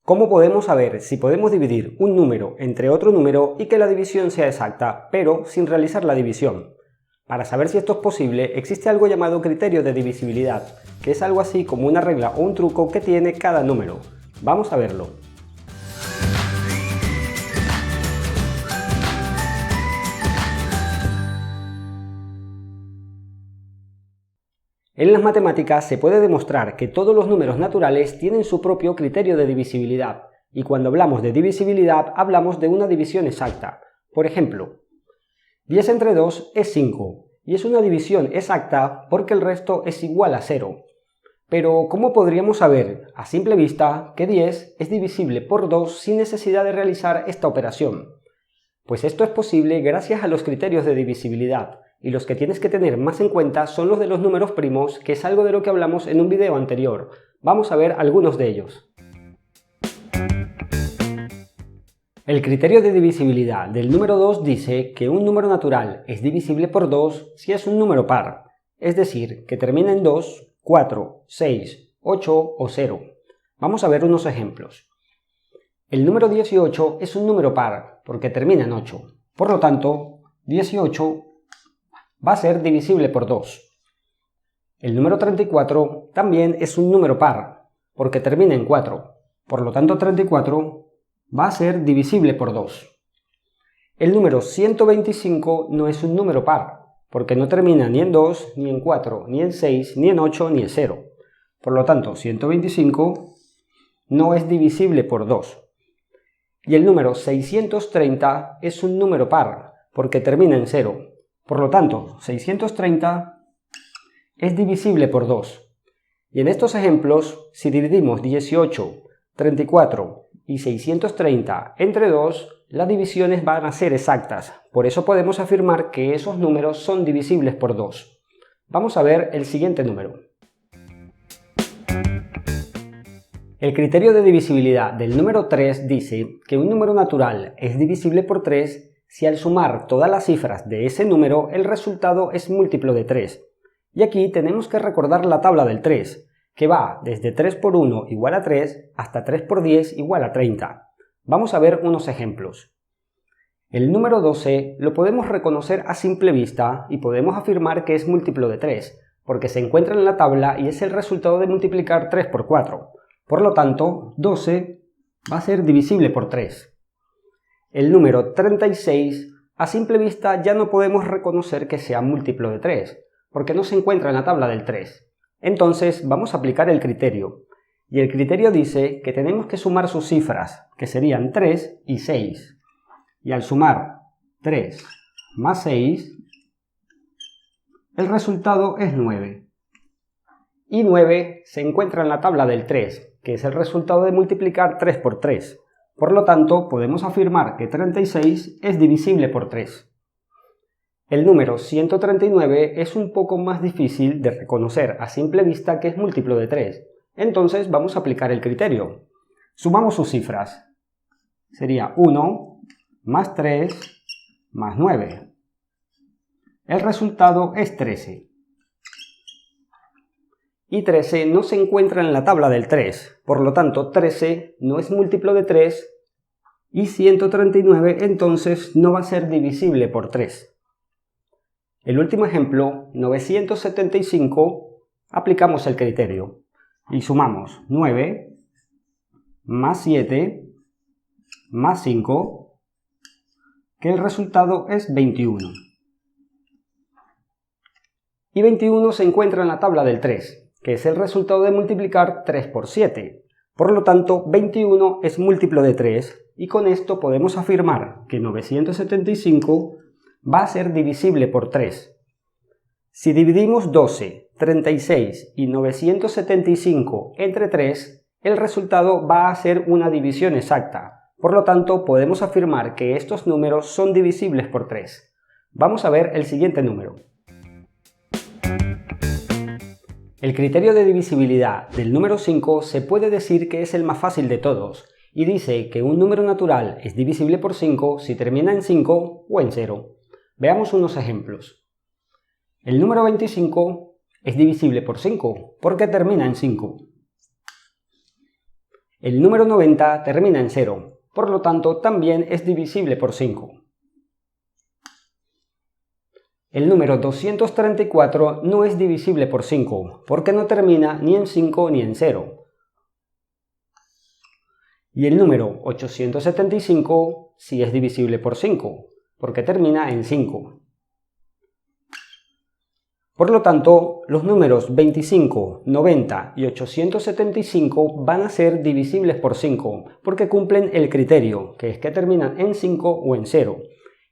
¿Cómo podemos saber si podemos dividir un número entre otro número y que la división sea exacta, pero sin realizar la división? Para saber si esto es posible, existe algo llamado criterio de divisibilidad, que es algo así como una regla o un truco que tiene cada número. Vamos a verlo. En las matemáticas se puede demostrar que todos los números naturales tienen su propio criterio de divisibilidad, y cuando hablamos de divisibilidad hablamos de una división exacta. Por ejemplo, 10 entre 2 es 5, y es una división exacta porque el resto es igual a 0. Pero, ¿cómo podríamos saber, a simple vista, que 10 es divisible por 2 sin necesidad de realizar esta operación? Pues esto es posible gracias a los criterios de divisibilidad, y los que tienes que tener más en cuenta son los de los números primos, que es algo de lo que hablamos en un video anterior. Vamos a ver algunos de ellos. El criterio de divisibilidad del número 2 dice que un número natural es divisible por 2 si es un número par, es decir, que termina en 2, 4, 6, 8 o 0. Vamos a ver unos ejemplos. El número 18 es un número par porque termina en 8, por lo tanto, 18 va a ser divisible por 2. El número 34 también es un número par, porque termina en 4. Por lo tanto, 34 va a ser divisible por 2. El número 125 no es un número par, porque no termina ni en 2, ni en 4, ni en 6, ni en 8, ni en 0. Por lo tanto, 125 no es divisible por 2. Y el número 630 es un número par, porque termina en 0. Por lo tanto, 630 es divisible por 2. Y en estos ejemplos, si dividimos 18, 34 y 630 entre 2, las divisiones van a ser exactas. Por eso podemos afirmar que esos números son divisibles por 2. Vamos a ver el siguiente número. El criterio de divisibilidad del número 3 dice que un número natural es divisible por 3 si al sumar todas las cifras de ese número el resultado es múltiplo de 3. Y aquí tenemos que recordar la tabla del 3, que va desde 3 por 1 igual a 3 hasta 3 por 10 igual a 30. Vamos a ver unos ejemplos. El número 12 lo podemos reconocer a simple vista y podemos afirmar que es múltiplo de 3, porque se encuentra en la tabla y es el resultado de multiplicar 3 por 4. Por lo tanto, 12 va a ser divisible por 3. El número 36, a simple vista ya no podemos reconocer que sea múltiplo de 3, porque no se encuentra en la tabla del 3. Entonces vamos a aplicar el criterio. Y el criterio dice que tenemos que sumar sus cifras, que serían 3 y 6. Y al sumar 3 más 6, el resultado es 9. Y 9 se encuentra en la tabla del 3, que es el resultado de multiplicar 3 por 3. Por lo tanto, podemos afirmar que 36 es divisible por 3. El número 139 es un poco más difícil de reconocer a simple vista que es múltiplo de 3. Entonces vamos a aplicar el criterio. Sumamos sus cifras. Sería 1 más 3 más 9. El resultado es 13. Y 13 no se encuentra en la tabla del 3, por lo tanto 13 no es múltiplo de 3 y 139 entonces no va a ser divisible por 3. El último ejemplo, 975, aplicamos el criterio y sumamos 9 más 7 más 5, que el resultado es 21. Y 21 se encuentra en la tabla del 3. Que es el resultado de multiplicar 3 por 7. Por lo tanto, 21 es múltiplo de 3 y con esto podemos afirmar que 975 va a ser divisible por 3. Si dividimos 12, 36 y 975 entre 3, el resultado va a ser una división exacta. Por lo tanto, podemos afirmar que estos números son divisibles por 3. Vamos a ver el siguiente número. El criterio de divisibilidad del número 5 se puede decir que es el más fácil de todos y dice que un número natural es divisible por 5 si termina en 5 o en 0. Veamos unos ejemplos. El número 25 es divisible por 5 porque termina en 5. El número 90 termina en 0, por lo tanto también es divisible por 5. El número 234 no es divisible por 5, porque no termina ni en 5 ni en 0. Y el número 875 sí es divisible por 5, porque termina en 5. Por lo tanto, los números 25, 90 y 875 van a ser divisibles por 5, porque cumplen el criterio, que es que terminan en 5 o en 0.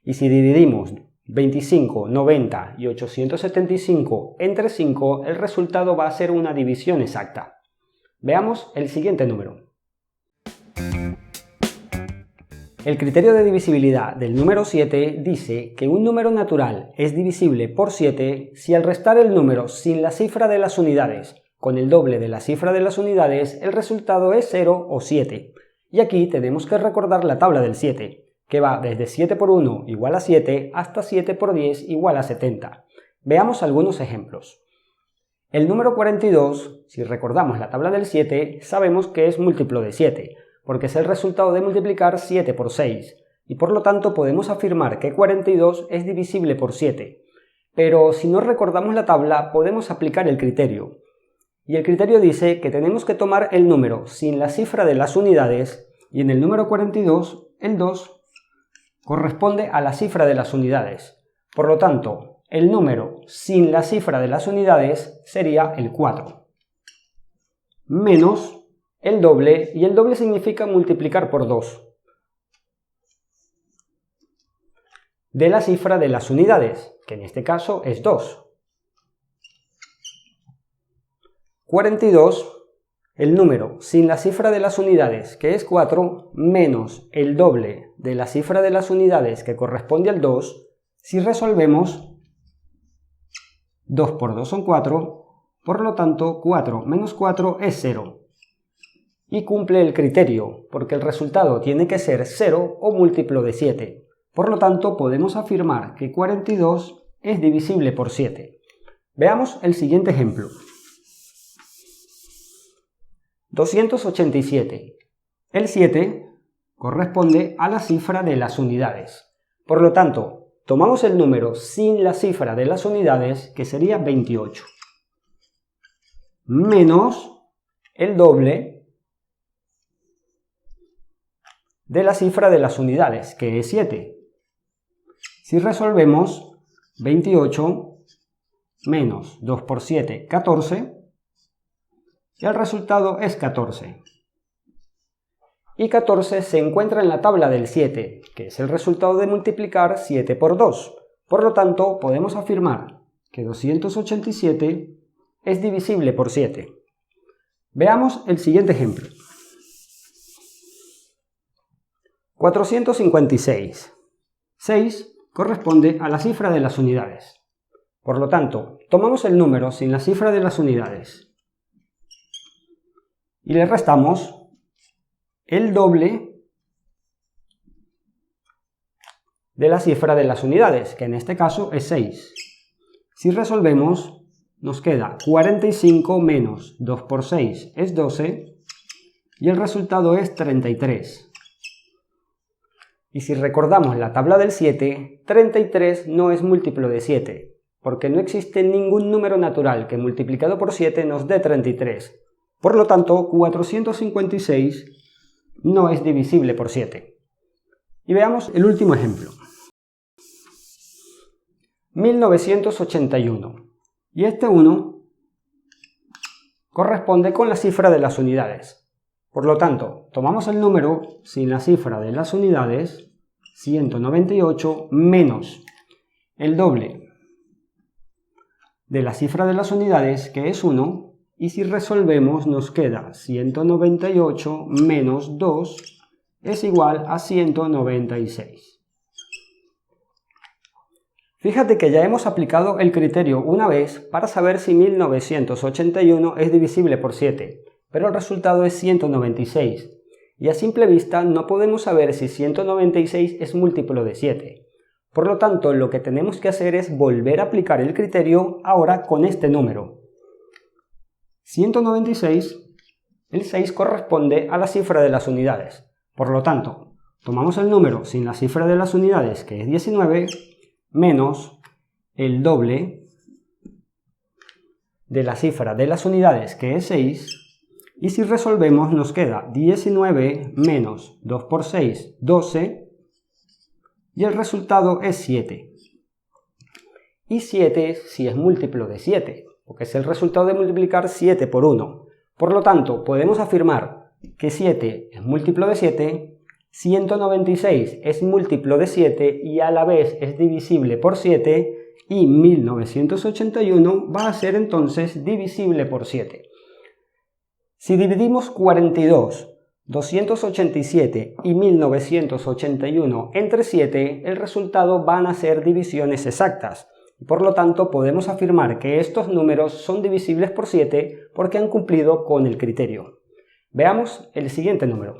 Y si dividimos 25, 90 y 875 entre 5, el resultado va a ser una división exacta. Veamos el siguiente número. El criterio de divisibilidad del número 7 dice que un número natural es divisible por 7 si al restar el número sin la cifra de las unidades con el doble de la cifra de las unidades el resultado es 0 o 7. Y aquí tenemos que recordar la tabla del 7, que va desde 7 por 1 igual a 7 hasta 7 por 10 igual a 70. Veamos algunos ejemplos. El número 42, si recordamos la tabla del 7, sabemos que es múltiplo de 7, porque es el resultado de multiplicar 7 por 6, y por lo tanto podemos afirmar que 42 es divisible por 7. Pero si no recordamos la tabla, podemos aplicar el criterio. Y el criterio dice que tenemos que tomar el número sin la cifra de las unidades, y en el número 42, el 2 corresponde a la cifra de las unidades. Por lo tanto, el número sin la cifra de las unidades sería el 4, menos el doble, y el doble significa multiplicar por 2, de la cifra de las unidades, que en este caso es 2. 42, el número sin la cifra de las unidades, que es 4, menos el doble de la cifra de las unidades, que corresponde al 2, si resolvemos, 2 por 2 son 4, por lo tanto 4 menos 4 es 0. Y cumple el criterio, porque el resultado tiene que ser 0 o múltiplo de 7. Por lo tanto, podemos afirmar que 42 es divisible por 7. Veamos el siguiente ejemplo. 287. El 7 corresponde a la cifra de las unidades. Por lo tanto, tomamos el número sin la cifra de las unidades, que sería 28, menos el doble de la cifra de las unidades, que es 7. Si resolvemos, 28 menos 2 por 7, 14, y el resultado es 14. Y 14 se encuentra en la tabla del 7, que es el resultado de multiplicar 7 por 2. Por lo tanto, podemos afirmar que 287 es divisible por 7. Veamos el siguiente ejemplo. 456. 6 corresponde a la cifra de las unidades. Por lo tanto, tomamos el número sin la cifra de las unidades y le restamos el doble de la cifra de las unidades, que en este caso es 6. Si resolvemos, nos queda 45 menos 2 por 6 es 12 y el resultado es 33. Y si recordamos la tabla del 7, 33 no es múltiplo de 7, porque no existe ningún número natural que multiplicado por 7 nos dé 33. Por lo tanto, 456 no es divisible por 7. Y veamos el último ejemplo. 1981. Y este 1 corresponde con la cifra de las unidades. Por lo tanto, tomamos el número sin la cifra de las unidades, 198, menos el doble de la cifra de las unidades, que es 1, y si resolvemos nos queda 198 menos 2 es igual a 196. Fíjate que ya hemos aplicado el criterio una vez para saber si 1981 es divisible por 7, pero el resultado es 196, y a simple vista no podemos saber si 196 es múltiplo de 7. Por lo tanto, lo que tenemos que hacer es volver a aplicar el criterio ahora con este número. 196 El 6 corresponde a la cifra de las unidades. Por lo tanto, tomamos el número sin la cifra de las unidades, que es 19, menos el doble de la cifra de las unidades, que es 6, y si resolvemos nos queda 19 menos 2 por 6, 12, y el resultado es 7. Y 7 si es múltiplo de 7, porque es el resultado de multiplicar 7 por 1. Por lo tanto, podemos afirmar que 7 es múltiplo de 7, 196 es múltiplo de 7 y a la vez es divisible por 7, y 1981 va a ser entonces divisible por 7. Si dividimos 42, 287 y 1981 entre 7, el resultado van a ser divisiones exactas. Por lo tanto, podemos afirmar que estos números son divisibles por 7 porque han cumplido con el criterio. Veamos el siguiente número.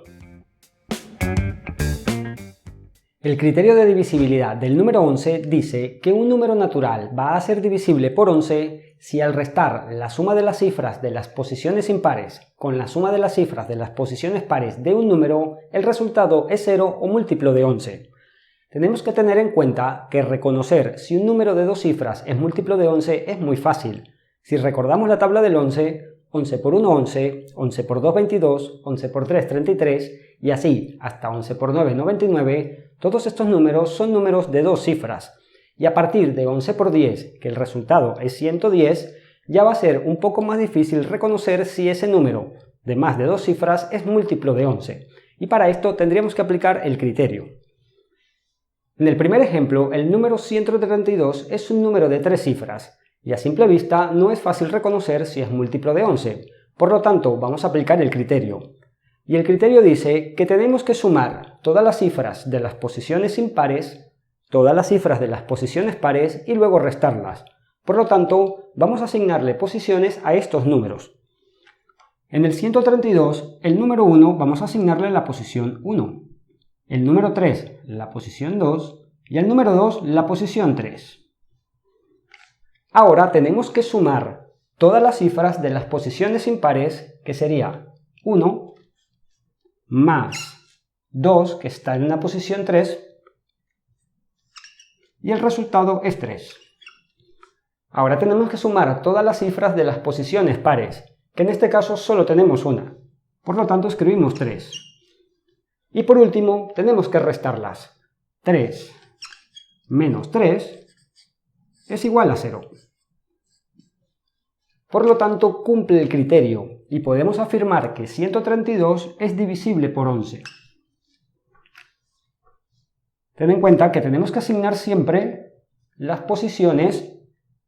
El criterio de divisibilidad del número 11 dice que un número natural va a ser divisible por 11 si al restar la suma de las cifras de las posiciones impares con la suma de las cifras de las posiciones pares de un número, el resultado es 0 o múltiplo de 11. Tenemos que tener en cuenta que reconocer si un número de dos cifras es múltiplo de 11 es muy fácil. Si recordamos la tabla del 11, 11 por 1 11, 11 por 2 22, 11 por 3 33 y así hasta 11 por 9 99, todos estos números son números de dos cifras. Y a partir de 11 por 10, que el resultado es 110, ya va a ser un poco más difícil reconocer si ese número de más de dos cifras es múltiplo de 11. Y para esto tendríamos que aplicar el criterio. En el primer ejemplo, el número 132 es un número de tres cifras, y a simple vista no es fácil reconocer si es múltiplo de 11. Por lo tanto, vamos a aplicar el criterio. Y el criterio dice que tenemos que sumar todas las cifras de las posiciones impares, todas las cifras de las posiciones pares y luego restarlas. Por lo tanto, vamos a asignarle posiciones a estos números. En el 132, el número 1 vamos a asignarle la posición 1. El número 3, la posición 2, y al número 2, la posición 3. Ahora tenemos que sumar todas las cifras de las posiciones impares, que sería 1 más 2, que está en la posición 3, y el resultado es 3. Ahora tenemos que sumar todas las cifras de las posiciones pares, que en este caso solo tenemos una. Por lo tanto, escribimos 3. Y por último, tenemos que restarlas. 3 menos 3 es igual a 0. Por lo tanto, cumple el criterio y podemos afirmar que 132 es divisible por 11. Ten en cuenta que tenemos que asignar siempre las posiciones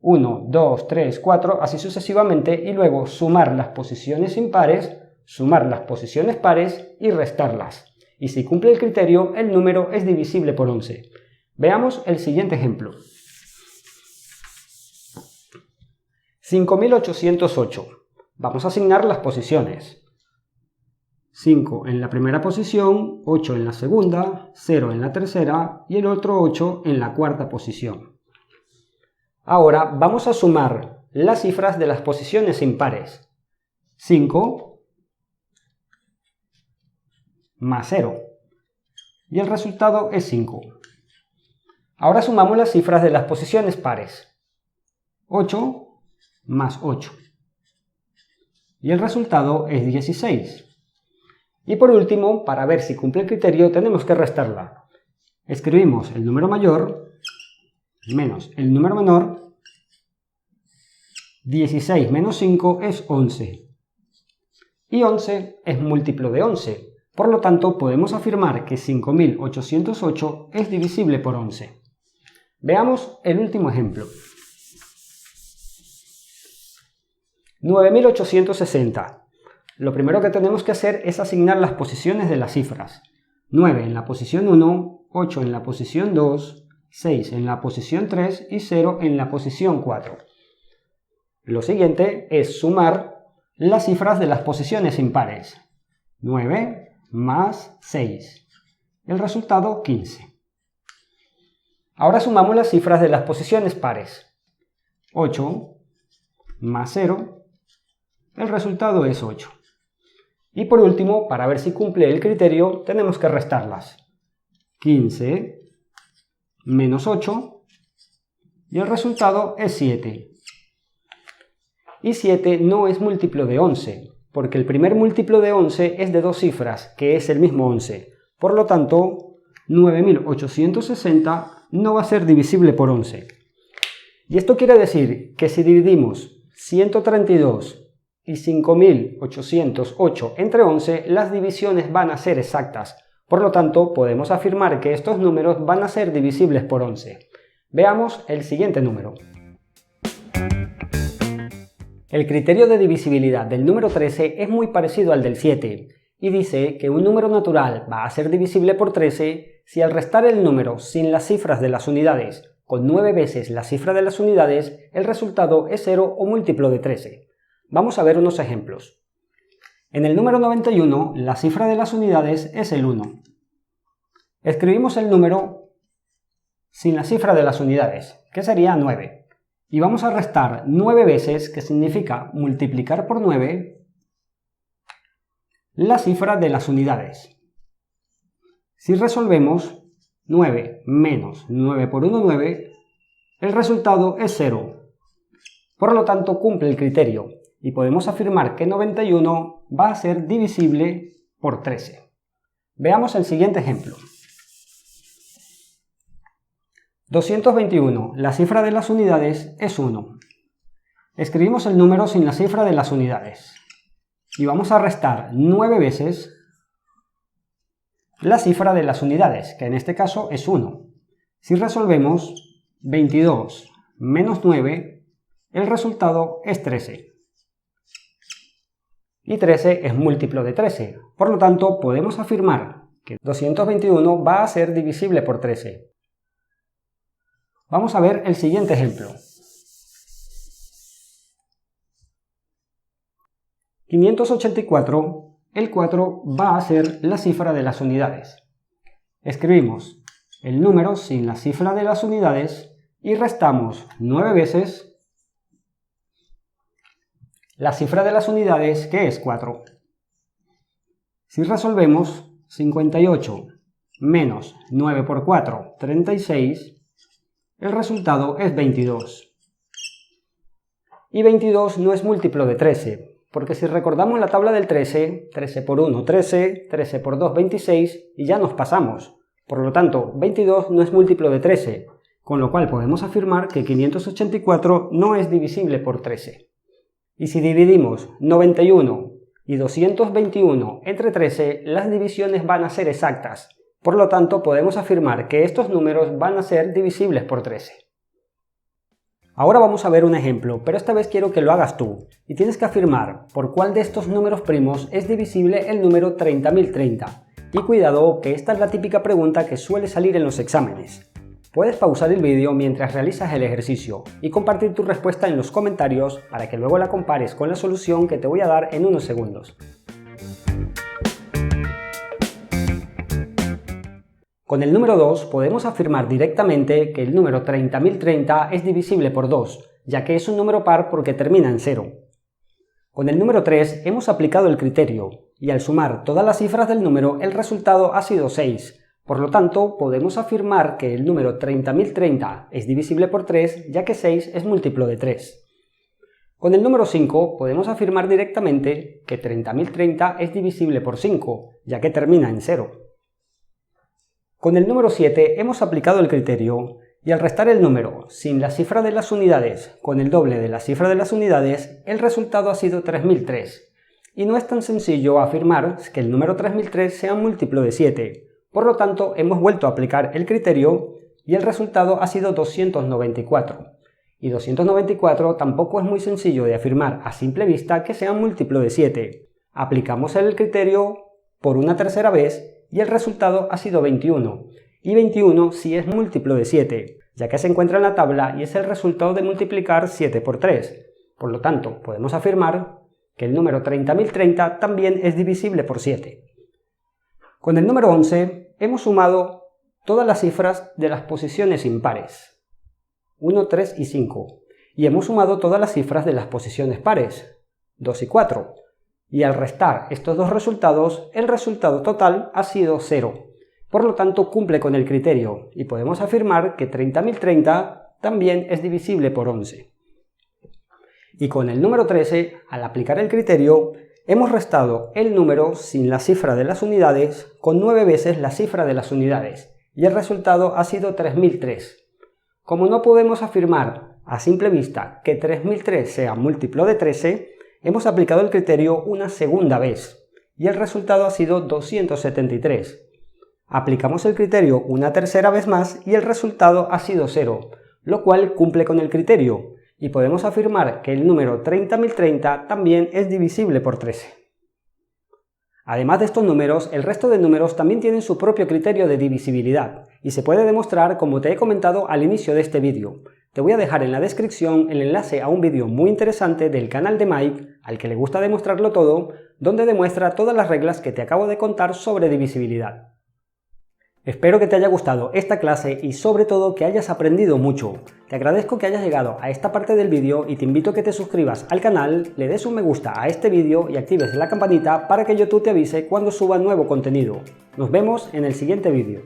1, 2, 3, 4, así sucesivamente, y luego sumar las posiciones impares, sumar las posiciones pares y restarlas. Y si cumple el criterio, el número es divisible por 11. Veamos el siguiente ejemplo. 5808. Vamos a asignar las posiciones. 5 en la primera posición, 8 en la segunda, 0 en la tercera y el otro 8 en la cuarta posición. Ahora vamos a sumar las cifras de las posiciones impares. 5 más 0. Y el resultado es 5. Ahora sumamos las cifras de las posiciones pares. 8 más 8. Y el resultado es 16. Y por último, para ver si cumple el criterio, tenemos que restarla. Escribimos el número mayor menos el número menor. 16 menos 5 es 11. Y 11 es múltiplo de 11. Por lo tanto, podemos afirmar que 5808 es divisible por 11. Veamos el último ejemplo. 9860. Lo primero que tenemos que hacer es asignar las posiciones de las cifras. 9 en la posición 1, 8 en la posición 2, 6 en la posición 3 y 0 en la posición 4. Lo siguiente es sumar las cifras de las posiciones impares. 9 más 6. El resultado 15. Ahora sumamos las cifras de las posiciones pares. 8 más 0. El resultado es 8. Y por último, para ver si cumple el criterio, tenemos que restarlas. 15 menos 8 y el resultado es 7. Y 7 no es múltiplo de 11, porque el primer múltiplo de 11 es de dos cifras, que es el mismo 11. Por lo tanto, 9860 no va a ser divisible por 11. Y esto quiere decir que si dividimos 132 y 5808 entre 11, las divisiones van a ser exactas. Por lo tanto, podemos afirmar que estos números van a ser divisibles por 11. Veamos el siguiente número. El criterio de divisibilidad del número 13 es muy parecido al del 7 y dice que un número natural va a ser divisible por 13 si al restar el número sin las cifras de las unidades con 9 veces la cifra de las unidades, el resultado es 0 o múltiplo de 13. Vamos a ver unos ejemplos. En el número 91, la cifra de las unidades es el 1. Escribimos el número sin la cifra de las unidades, que sería 9. Y vamos a restar 9 veces, que significa multiplicar por 9, la cifra de las unidades. Si resolvemos 9 menos 9 por 1, 9, el resultado es 0. Por lo tanto, cumple el criterio y podemos afirmar que 91 va a ser divisible por 13. Veamos el siguiente ejemplo. 221. La cifra de las unidades es 1. Escribimos el número sin la cifra de las unidades. Y vamos a restar 9 veces la cifra de las unidades, que en este caso es 1. Si resolvemos 22 menos 9, el resultado es 13. Y 13 es múltiplo de 13. Por lo tanto, podemos afirmar que 221 va a ser divisible por 13. Vamos a ver el siguiente ejemplo. 584, el 4 va a ser la cifra de las unidades. Escribimos el número sin la cifra de las unidades y restamos 9 veces la cifra de las unidades, que es 4. Si resolvemos 58 menos 9 por 4, 36, el resultado es 22. Y 22 no es múltiplo de 13, porque si recordamos la tabla del 13, 13 por 1, 13, 13 por 2, 26, y ya nos pasamos. Por lo tanto, 22 no es múltiplo de 13, con lo cual podemos afirmar que 584 no es divisible por 13. Y si dividimos 91 y 221 entre 13, las divisiones van a ser exactas. Por lo tanto, podemos afirmar que estos números van a ser divisibles por 13. Ahora vamos a ver un ejemplo, pero esta vez quiero que lo hagas tú, y tienes que afirmar por cuál de estos números primos es divisible el número 30.030. Y cuidado, que esta es la típica pregunta que suele salir en los exámenes. Puedes pausar el vídeo mientras realizas el ejercicio y compartir tu respuesta en los comentarios para que luego la compares con la solución que te voy a dar en unos segundos. Con el número 2 podemos afirmar directamente que el número 30.030 es divisible por 2, ya que es un número par porque termina en 0. Con el número 3 hemos aplicado el criterio, y al sumar todas las cifras del número el resultado ha sido 6. Por lo tanto, podemos afirmar que el número 30.030 es divisible por 3, ya que 6 es múltiplo de 3. Con el número 5 podemos afirmar directamente que 30.030 es divisible por 5, ya que termina en 0. Con el número 7 hemos aplicado el criterio y al restar el número sin la cifra de las unidades con el doble de la cifra de las unidades, el resultado ha sido 3003. Y no es tan sencillo afirmar que el número 3003 sea múltiplo de 7. Por lo tanto, hemos vuelto a aplicar el criterio y el resultado ha sido 294. Y 294 tampoco es muy sencillo de afirmar a simple vista que sea múltiplo de 7. Aplicamos el criterio por una tercera vez y el resultado ha sido 21. Y 21 sí es múltiplo de 7, ya que se encuentra en la tabla y es el resultado de multiplicar 7 por 3. Por lo tanto, podemos afirmar que el número 30.030 también es divisible por 7. Con el número 11 hemos sumado todas las cifras de las posiciones impares, 1, 3 y 5, y hemos sumado todas las cifras de las posiciones pares, 2 y 4. y al restar estos dos resultados, el resultado total ha sido 0. Por lo tanto, cumple con el criterio y podemos afirmar que 30.030 también es divisible por 11. Y con el número 13, al aplicar el criterio, hemos restado el número sin la cifra de las unidades con 9 veces la cifra de las unidades, y el resultado ha sido 3003. Como no podemos afirmar a simple vista que 3003 sea múltiplo de 13, hemos aplicado el criterio una segunda vez, y el resultado ha sido 273. Aplicamos el criterio una tercera vez más y el resultado ha sido 0, lo cual cumple con el criterio, y podemos afirmar que el número 30.030 también es divisible por 13. Además de estos números, el resto de números también tienen su propio criterio de divisibilidad, y se puede demostrar como te he comentado al inicio de este vídeo. Te voy a dejar en la descripción el enlace a un vídeo muy interesante del canal de Mike, al que le gusta demostrarlo todo, donde demuestra todas las reglas que te acabo de contar sobre divisibilidad. Espero que te haya gustado esta clase y sobre todo que hayas aprendido mucho. Te agradezco que hayas llegado a esta parte del vídeo y te invito a que te suscribas al canal, le des un me gusta a este vídeo y actives la campanita para que YouTube te avise cuando suba nuevo contenido. Nos vemos en el siguiente vídeo.